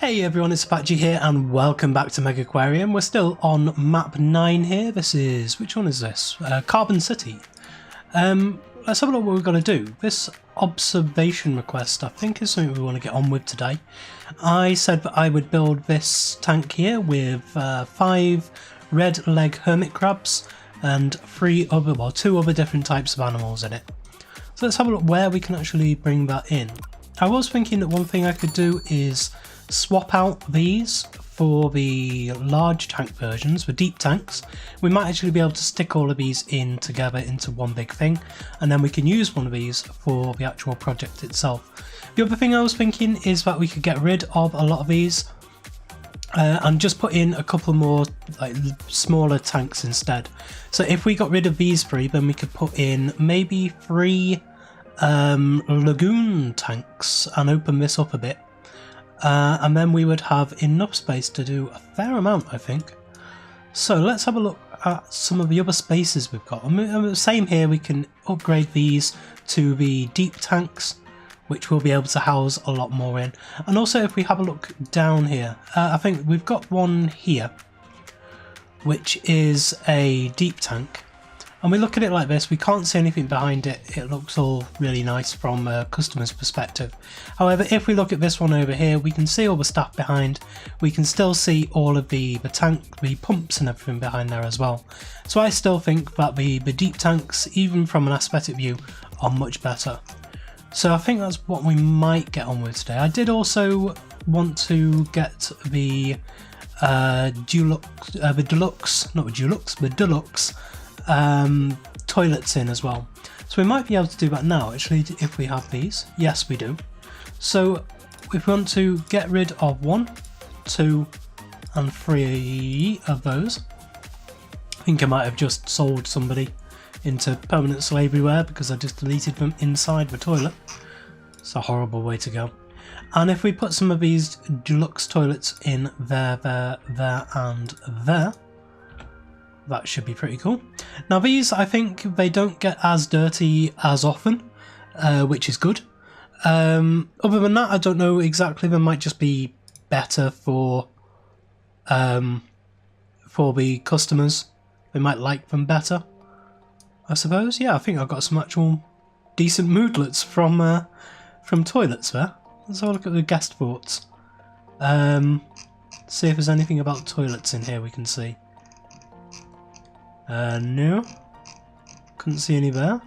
Hey everyone, it's Apache here and welcome back to Megaquarium. We're still on map 9 here. This is, which one is this? Carbon City. Let's have a look what we've got to do. This observation request I think is something we want to get on with today. I said that I would build this tank here with 5 red leg hermit crabs and 2 other different types of animals in it. So let's have a look where we can actually bring that in. I was thinking that one thing I could do is swap out these for the large tank versions, the deep tanks. We might actually be able to stick all of these in together into one big thing, and then we can use one of these for the actual project itself. The other thing I was thinking is that we could get rid of a lot of these and just put in a couple more like smaller tanks instead. So if we got rid of these 3, then we could put in maybe 3 lagoon tanks and open this up a bit. And then we would have enough space to do a fair amount, I think. So let's have a look at some of the other spaces we've got. Same here, we can upgrade these to the deep tanks, which we'll be able to house a lot more in. And also if we have a look down here, I think we've got one here, which is a deep tank. And we look at it like this, we can't see anything behind it, it looks all really nice from a customer's perspective. However, if we look at this one over here, we can see all the stuff behind, we can still see all of the tank, the pumps and everything behind there as well. So I still think that the deep tanks, even from an aesthetic view, are much better. So I think that's what we might get on with today. I did also want to get the deluxe toilets in as well. So we might be able to do that now actually if we have these. Yes, we do. So if we want to get rid of 1, 2 and 3 of those. I think I might have just sold somebody into permanent slavery there because I just deleted them inside the toilet. It's a horrible way to go. And if we put some of these deluxe toilets in there and there, that should be pretty cool. Now these, I think they don't get as dirty as often, which is good. Other than that, I don't know exactly. They might just be better for the customers. They might like them better, I suppose. Yeah, I think I've got some actual decent moodlets from toilets there. Let's have a look at the guest thoughts. See if there's anything about toilets in here we can see. No. Couldn't see any there.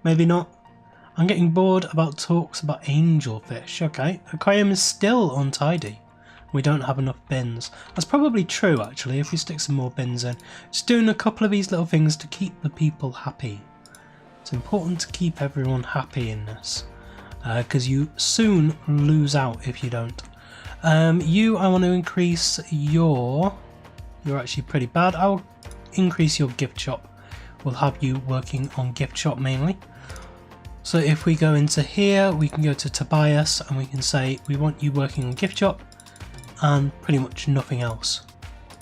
Maybe not. I'm getting bored about talks about angelfish. Okay. Aquarium is still untidy. We don't have enough bins. That's probably true actually if we stick some more bins in. Just doing a couple of these little things to keep the people happy. It's important to keep everyone happy in this. Because you soon lose out if you don't. I want to increase your... You're actually pretty bad. I'll increase your gift shop. We'll have you working on gift shop mainly. So if we go into here, we can go to Tobias and we can say we want you working on gift shop and pretty much nothing else.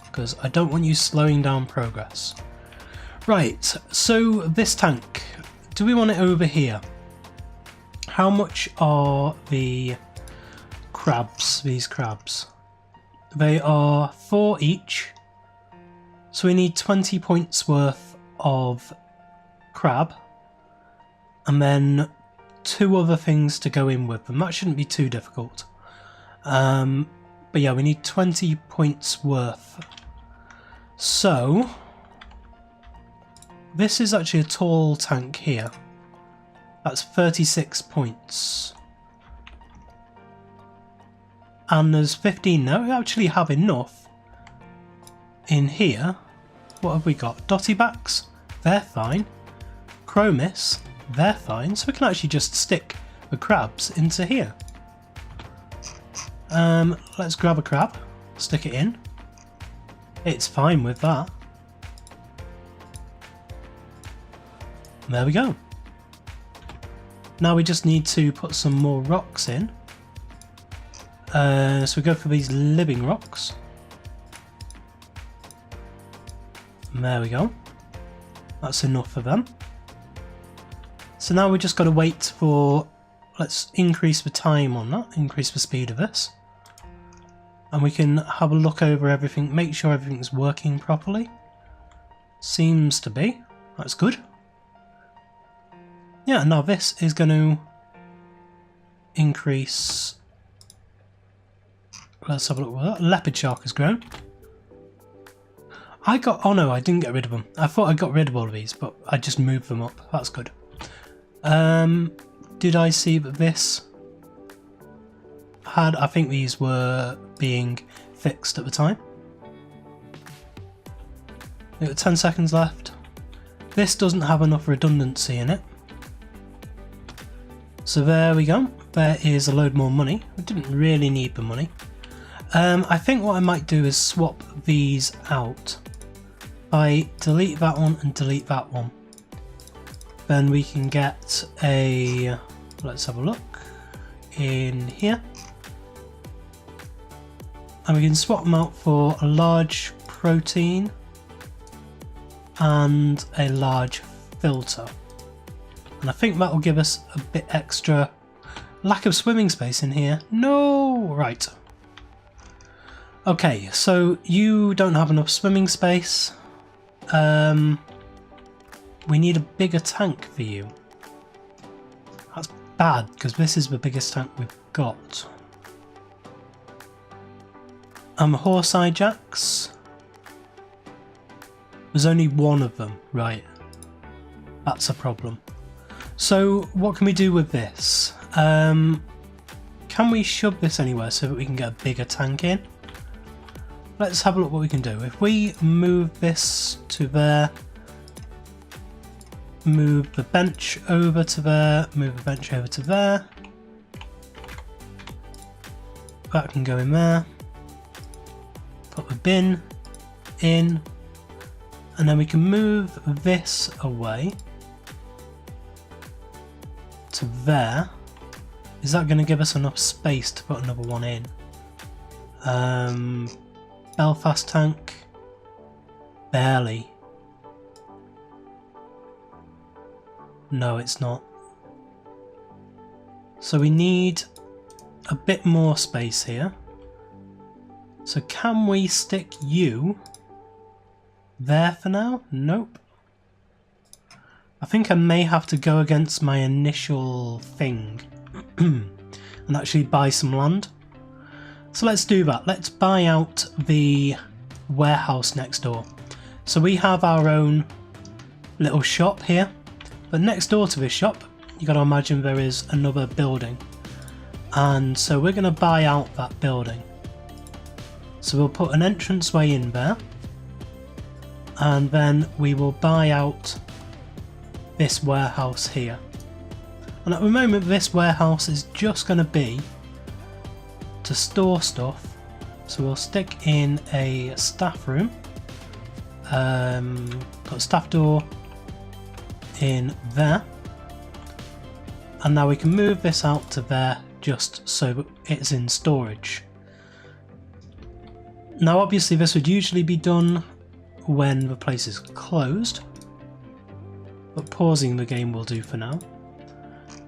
Because I don't want you slowing down progress. Right, so this tank, do we want it over here? How much are the crabs, these crabs? They are 4 each. So we need 20 points worth of crab and then 2 other things to go in with them. That shouldn't be too difficult. But yeah, we need 20 points worth. So this is actually a tall tank here. That's 36 points. And there's 15 now. We actually have enough in here. What have we got? Dottybacks, they're fine. Chromis, they're fine. So we can actually just stick the crabs into here. Let's grab a crab, stick it in. It's fine with that. There we go. Now we just need to put some more rocks in. So we go for these living rocks. There we go. That's enough for them. So now we just got to wait for, let's increase the time on that, increase the speed of this. and we can have a look over everything, make sure everything's working properly. Seems to be. That's good. Yeah, now this is going to increase. Let's have a look what that leopard shark has grown. Oh no, I didn't get rid of them. I thought I got rid of all of these, but I just moved them up. That's good. Did I see that this had, I think these were being fixed at the time. We've got 10 seconds left. This doesn't have enough redundancy in it. So there we go. There is a load more money. We didn't really need the money. I think what I might do is swap these out. I delete that one and delete that one. Then we can get a, let's have a look in here. And we can swap them out for a large protein and a large filter. And I think that will give us a bit extra lack of swimming space in here. No! Right. Okay, so you don't have enough swimming space. We need a bigger tank for you. That's bad, because this is the biggest tank we've got. Horse-eye jacks. There's only one of them, right. That's a problem. So what can we do with this? Can we shove this anywhere so that we can get a bigger tank in? Let's have a look what we can do. If we move this to there, move the bench over to there, move the bench over to there. That can go in there. Put the bin in. And then we can move this away to there. Is that going to give us enough space to put another one in? Belfast tank. Barely. No, it's not. So we need a bit more space here. So can we stick you there for now? Nope. I think I may have to go against my initial thing and actually buy some land. So let's do that. Let's buy out the warehouse next door. So we have our own little shop here, but next door to this shop, you got to imagine there is another building. And so we're going to buy out that building. So we'll put an entranceway in there. And then we will buy out this warehouse here. And at the moment this warehouse is just going to be to store stuff. So we'll stick in a staff room, put a staff door in there, and now we can move this out to there just so it's in storage. Now obviously this would usually be done when the place is closed, but pausing the game will do for now.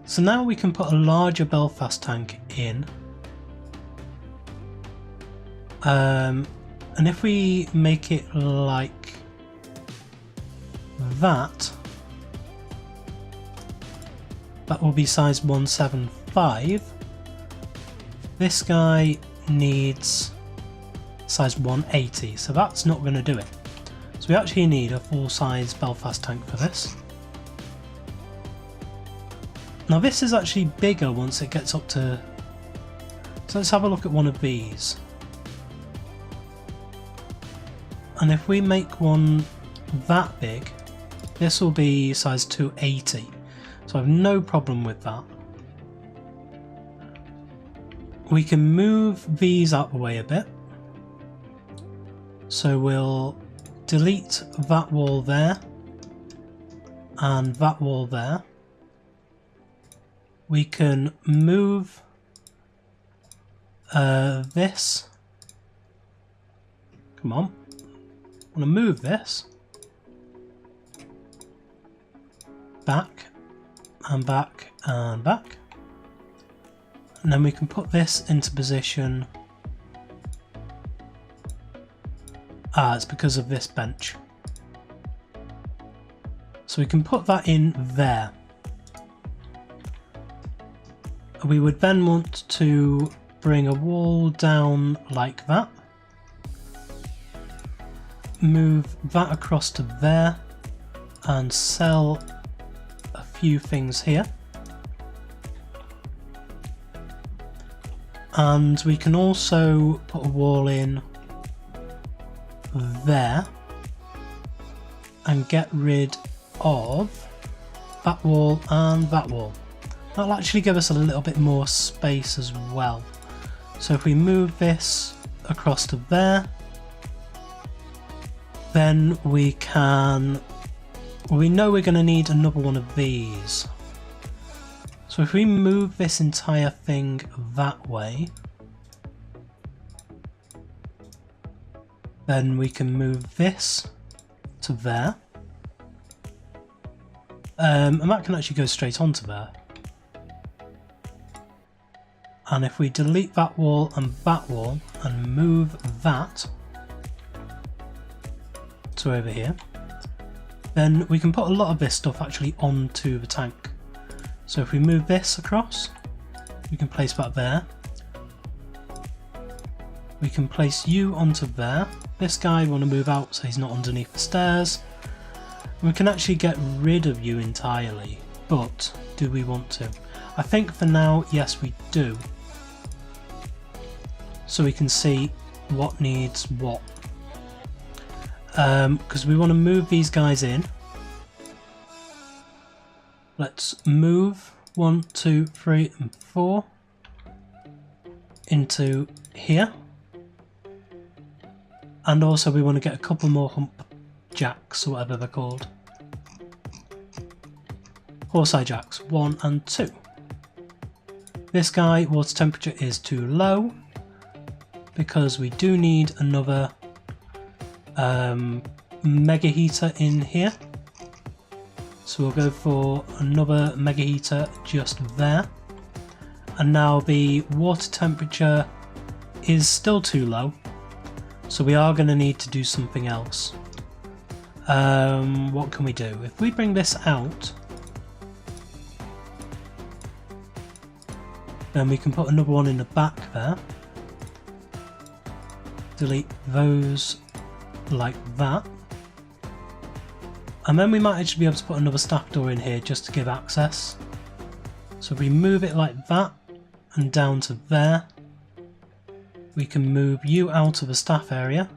So now we can put a larger Belfast tank in, and if we make it like that, that will be size 175. This guy needs size 180, so that's not going to do it. So we actually need a full-size Belfast tank for this. Now this is actually bigger once it gets up to... So let's have a look at one of these. And if we make one that big, this will be size 280. So I have no problem with that. We can move these out the way a bit. So we'll delete that wall there and that wall there. We can move this. Come on. I want to move this back and back and back. And then we can put this into position Ah, it's because of this bench. So we can put that in there. We would then want to bring a wall down like that. Move that across to there and sell a few things here. And we can also put a wall in there and get rid of that wall and that wall. That'll actually give us a little bit more space as well. So if we move this across to there, then we can, we know we're going to need another one of these. So if we move this entire thing that way, then we can move this to there. And that can actually go straight onto there. And if we delete that wall and move that to over here, then we can put a lot of this stuff actually onto the tank. So if we move this across, we can place that there. We can place you onto there. This guy we want to move out so he's not underneath the stairs. We can actually get rid of you entirely, but do we want to? I think for now, yes we do. So we can see what needs what. Because we want to move these guys in. Let's move 1, 2, 3 and 4 into here. And also we want to get a couple more hump jacks or whatever they're called. Horse-eye jacks 1 and 2. This guy, water temperature is too low because we do need another mega heater in here. So we'll go for another mega heater just there. And now the water temperature is still too low, so we are going to need to do something else. What can we do? If we bring this out, then we can put another one in the back there. Delete those like that. And then we might actually be able to put another staff door in here just to give access. So if we move it like that and down to there, we can move you out of the staff area.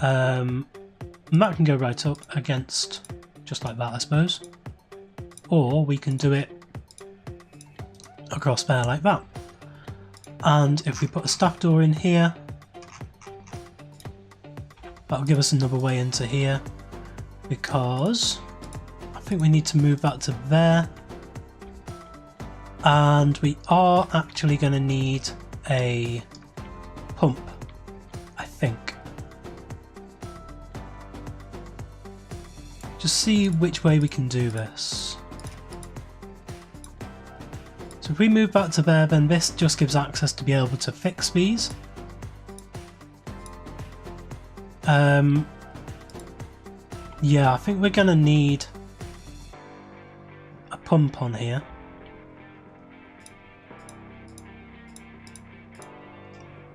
And that can go right up against, just like that I suppose. Or we can do it across there like that. And if we put a staff door in here, that'll give us another way into here, because I think we need to move that to there. And we are actually going to need a pump, I think. Just see which way we can do this. So if we move that to there, then this just gives access to be able to fix these. Yeah, I think we're going to need a pump on here.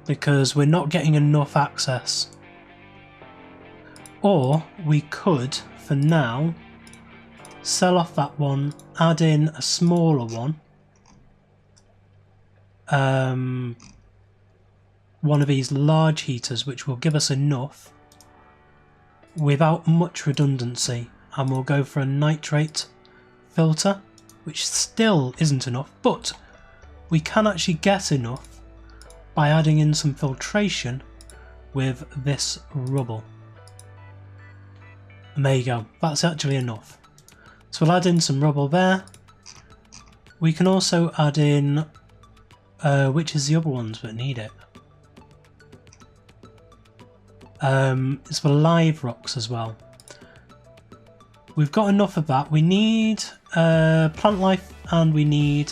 Because we're not getting enough access. Or we could, for now, sell off that one, add in a smaller one. One of these large heaters, which will give us enough without much redundancy, and we'll go for a nitrate filter, which still isn't enough, but we can actually get enough by adding in some filtration with this rubble. And there you go, that's actually enough. So we'll add in some rubble there. We can also add in, which is the other ones that need it? It's for live rocks as well. We've got enough of that. We need plant life and we need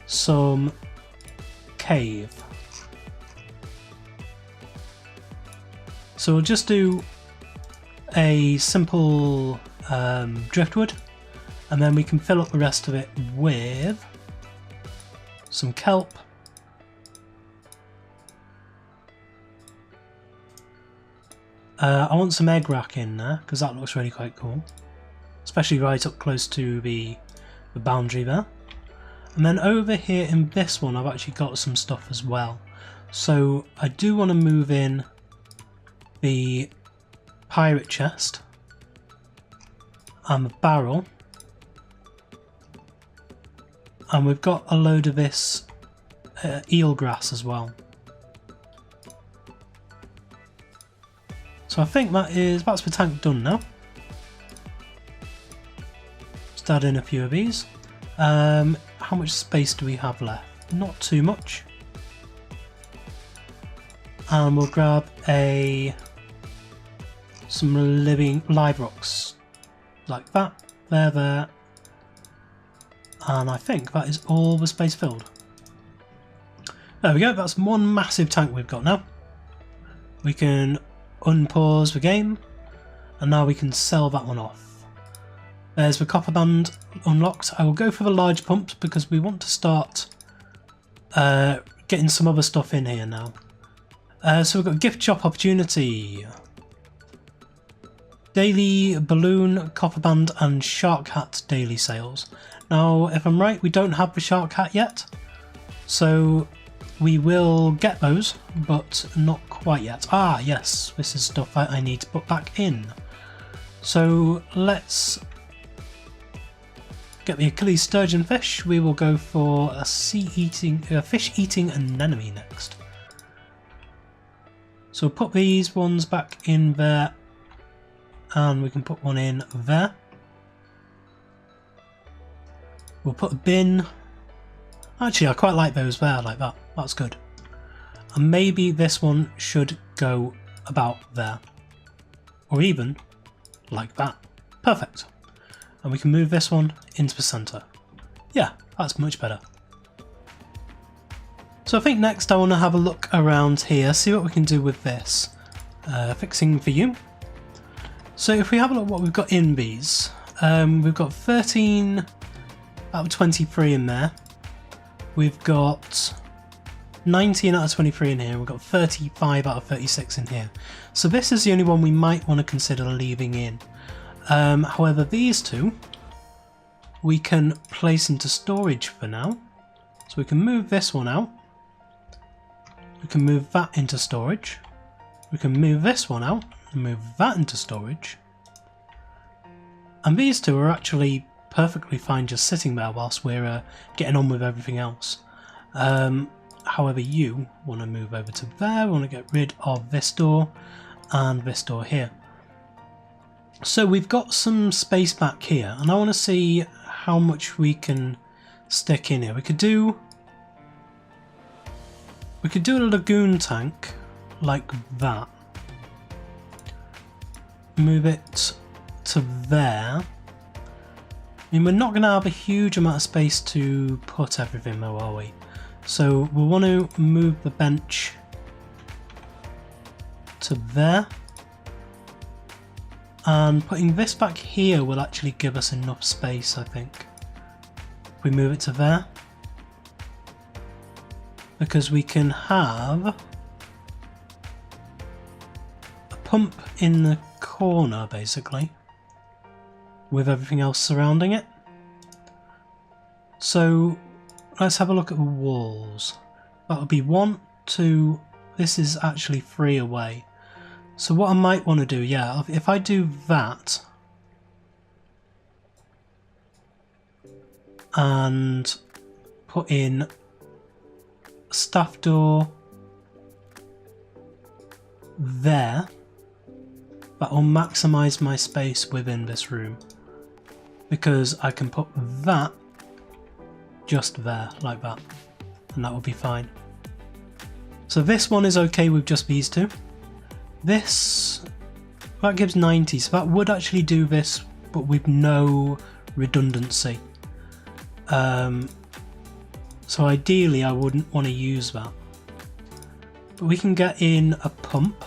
some cave. So we'll just do a simple driftwood, and then we can fill up the rest of it with some kelp. I want some egg rack in there because that looks really quite cool, especially right up close to the boundary there. And then over here in this one I've actually got some stuff as well. So I do want to move in the pirate chest and the barrel, and we've got a load of this eel grass as well. So I think that's the tank done now. Just add in a few of these. How much space do we have left? Not too much. And we'll grab some live rocks like that, there, and I think that is all the space filled. There we go, that's one massive tank we've got now. We can unpause the game, and now we can sell that one off. There's the copper band unlocked. I will go for the large pumps because we want to start getting some other stuff in here now. So we've got gift shop opportunity, daily balloon, copper band and shark hat daily sales. Now if I'm right, we don't have the shark hat yet, so we will get those, but not quite yet. Ah yes, this is stuff I need to put back in. So let's get the Achilles sturgeon fish. We will go for a fish eating anemone next. So we'll put these ones back in there, and we can put one in there. We'll put a bin. Actually, I quite like those there, like that. That's good. And maybe this one should go about there. Or even like that. Perfect. And we can move this one into the centre. Yeah, that's much better. So I think next I want to have a look around here, see what we can do with this. Fixing for you. So if we have a look at what we've got in these, we've got 13 out of 23 in there. We've got 19 out of 23 in here. We've got 35 out of 36 in here. So this is the only one we might want to consider leaving in. However, these two we can place into storage for now. So we can move this one out. We can move that into storage. We can move this one out and move that into storage. And these two are actually perfectly fine just sitting there whilst we're getting on with everything else. However, you want to move over to there. We want to get rid of this door and this door here. So we've got some space back here, and I want to see how much we can stick in here. We could do a lagoon tank like that. Move it to there. I mean, we're not going to have a huge amount of space to put everything though, are we? So we'll want to move the bench to there. And putting this back here will actually give us enough space, I think. If we move it to there. Because we can have a pump in the corner, basically, with everything else surrounding it. So let's have a look at the walls. That would be 1, 2, this is actually 3 away. So what I might want to do, yeah, if I do that and put in a staff door there, that will maximise my space within this room, because I can put that just there, like that, and that will be fine. So this one is okay with just these two. This, that gives 90, so that would actually do this, but with no redundancy. So ideally I wouldn't want to use that. But we can get in a pump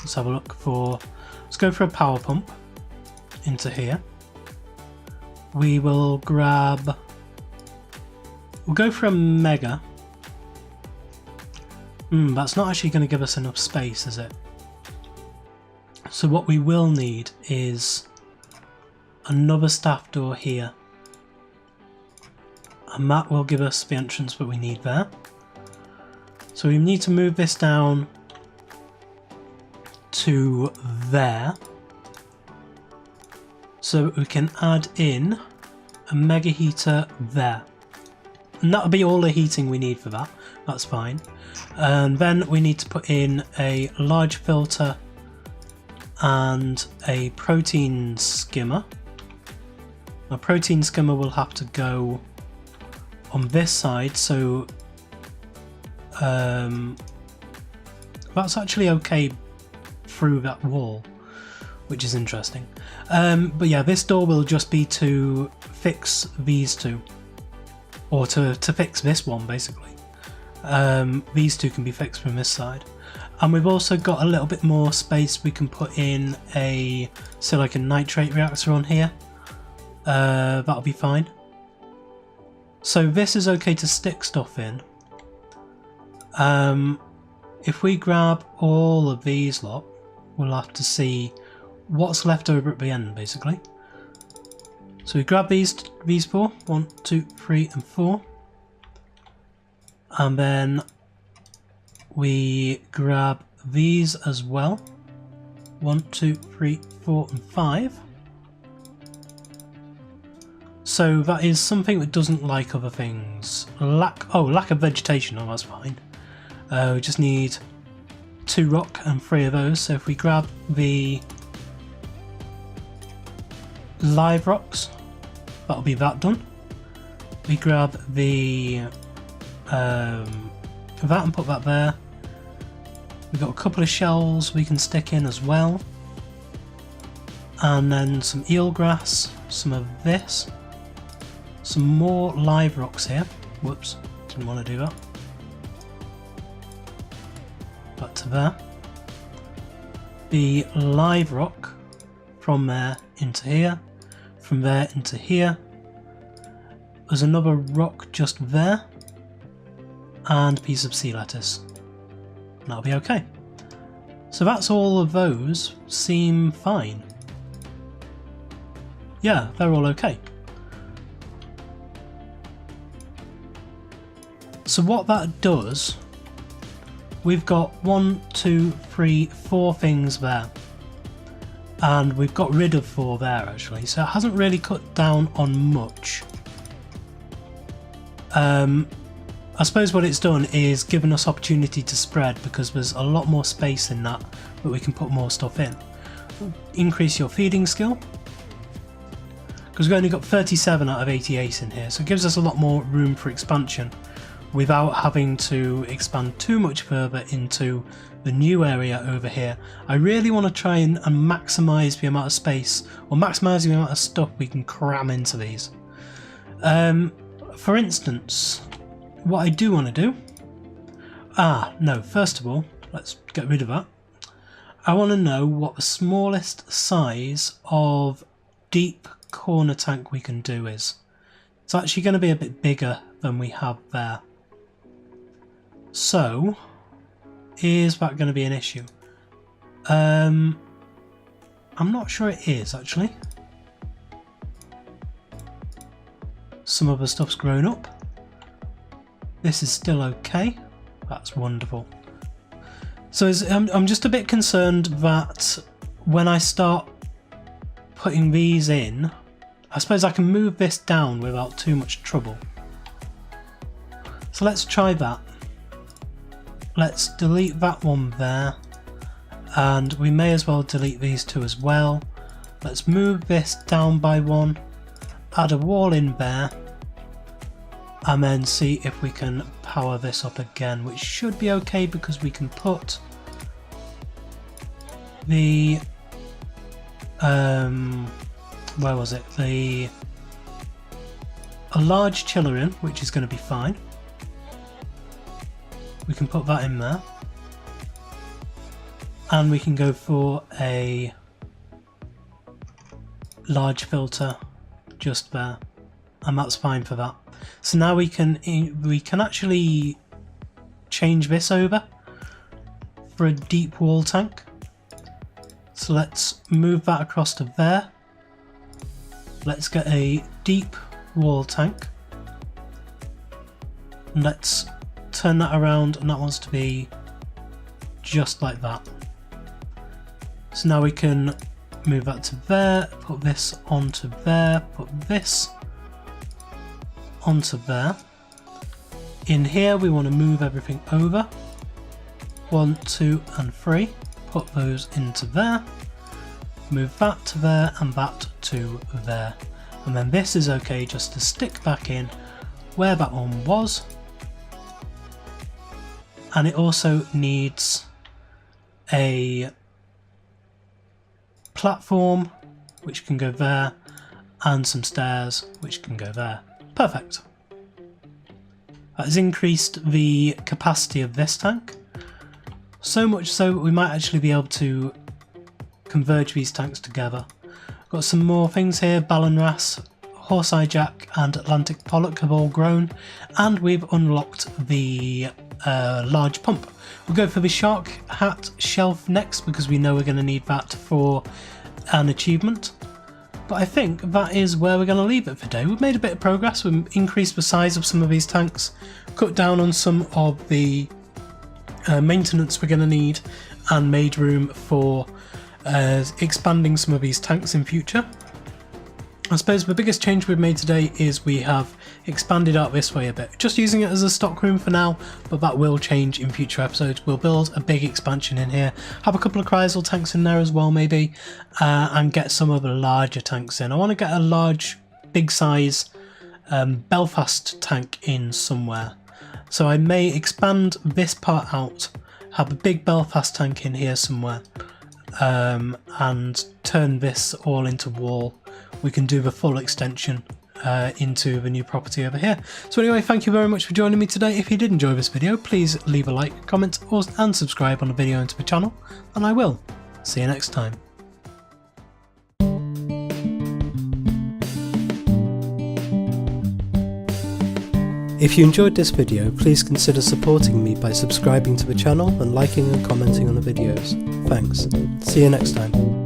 Let's have a look for, let's go for a power pump into here. We will grab, we'll go for a mega. That's not actually going to give us enough space, is it? So what we will need is another staff door here. And that will give us the entrance that we need there. So we need to move this down to there. So we can add in a mega heater there. And that'll be all the heating we need for that. That's fine. And then we need to put in a large filter and a protein skimmer. A protein skimmer will have to go on this side, so that's actually okay through that wall, which is interesting. But yeah, this door will just be to fix these two, or to fix this one basically. These two can be fixed from this side. And we've also got a little bit more space. We can put in a silicon nitrate reactor on here. That'll be fine. So this is okay to stick stuff in. If we grab all of these lot, we'll have to see what's left over at the end basically. So we grab these four, 1, 2, 3 and 4. And then we grab these as well, 1, 2, 3, 4 and 5. So that is something that doesn't like other things. Lack of vegetation, oh that's fine. We just need 2 rock and 3 of those. So if we grab the live rocks, that'll be that done. We grab the that and put that there. We've got a couple of shells we can stick in as well. And then some eelgrass, some of this. Some more live rocks here. Whoops, didn't want to do that. Back to there. The live rock from there into here. From there into here. There's another rock just there. And a piece of sea lettuce. That'll be okay. So that's all of those seem fine. Yeah, they're all okay. So what that does, we've got 1, 2, 3, 4 things there. And we've got rid of 4 there actually, so it hasn't really cut down on much. I suppose what it's done is given us opportunity to spread because there's a lot more space in that we can put more stuff in. Increase your feeding skill, because we've only got 37 out of 88 in here, so it gives us a lot more room for expansion without having to expand too much further into the new area over here. I really want to try and maximise the amount of space, or maximise the amount of stuff we can cram into these. For instance, what I do want to do, no, first of all, let's get rid of that. I want to know what the smallest size of deep corner tank we can do is. It's actually going to be a bit bigger than we have there. So, is that going to be an issue? I'm not sure it is actually. Some of the stuff's grown up. This is still okay. That's wonderful. So I'm just a bit concerned that when I start putting these in, I suppose I can move this down without too much trouble. So let's try that. Let's delete that one there, and we may as well delete these two as well. Let's move this down by 1, add a wall in there, and then see if we can power this up again, which should be okay because we can put the where was it? A large chiller in, which is going to be fine. We can put that in there. and we can go for a large filter just there, and that's fine for that. So now we can actually change this over for a deep wall tank. So let's move that across to there. Let's get a deep wall tank. And let's turn that around, and that wants to be just like that. So now we can move that to there, put this onto there, put this onto there. In here we want to move everything over. 1, 2 and 3. Put those into there. Move that to there and that to there. And then this is okay just to stick back in where that one was. And it also needs a platform which can go there, and some stairs which can go there. Perfect. That has increased the capacity of this tank, so much so that we might actually be able to converge these tanks together. Got some more things here. Ballon wrasse, horse-eye jack and Atlantic pollock have all grown, and we've unlocked the large pump. We'll go for the shark hat shelf next because we know we're going to need that for an achievement. But I think that is where we're going to leave it for today. We've made a bit of progress. We've increased the size of some of these tanks, cut down on some of the maintenance we're going to need, and made room for expanding some of these tanks in future. I suppose the biggest change we've made today is we have expanded out this way a bit, just using it as a stock room for now, but that will change in future episodes. We'll build a big expansion in here, have a couple of chrysal tanks in there as well maybe, and get some of the larger tanks in. I want to get a large, big size Belfast tank in somewhere. So I may expand this part out, have a big Belfast tank in here somewhere, and turn this all into wall. We can do the full extension into the new property over here. So anyway, thank you very much for joining me today. If you did enjoy this video, please leave a like, comment, and subscribe on the video and to the channel, and I will see you next time. If you enjoyed this video, please consider supporting me by subscribing to the channel and liking and commenting on the videos. Thanks. See you next time.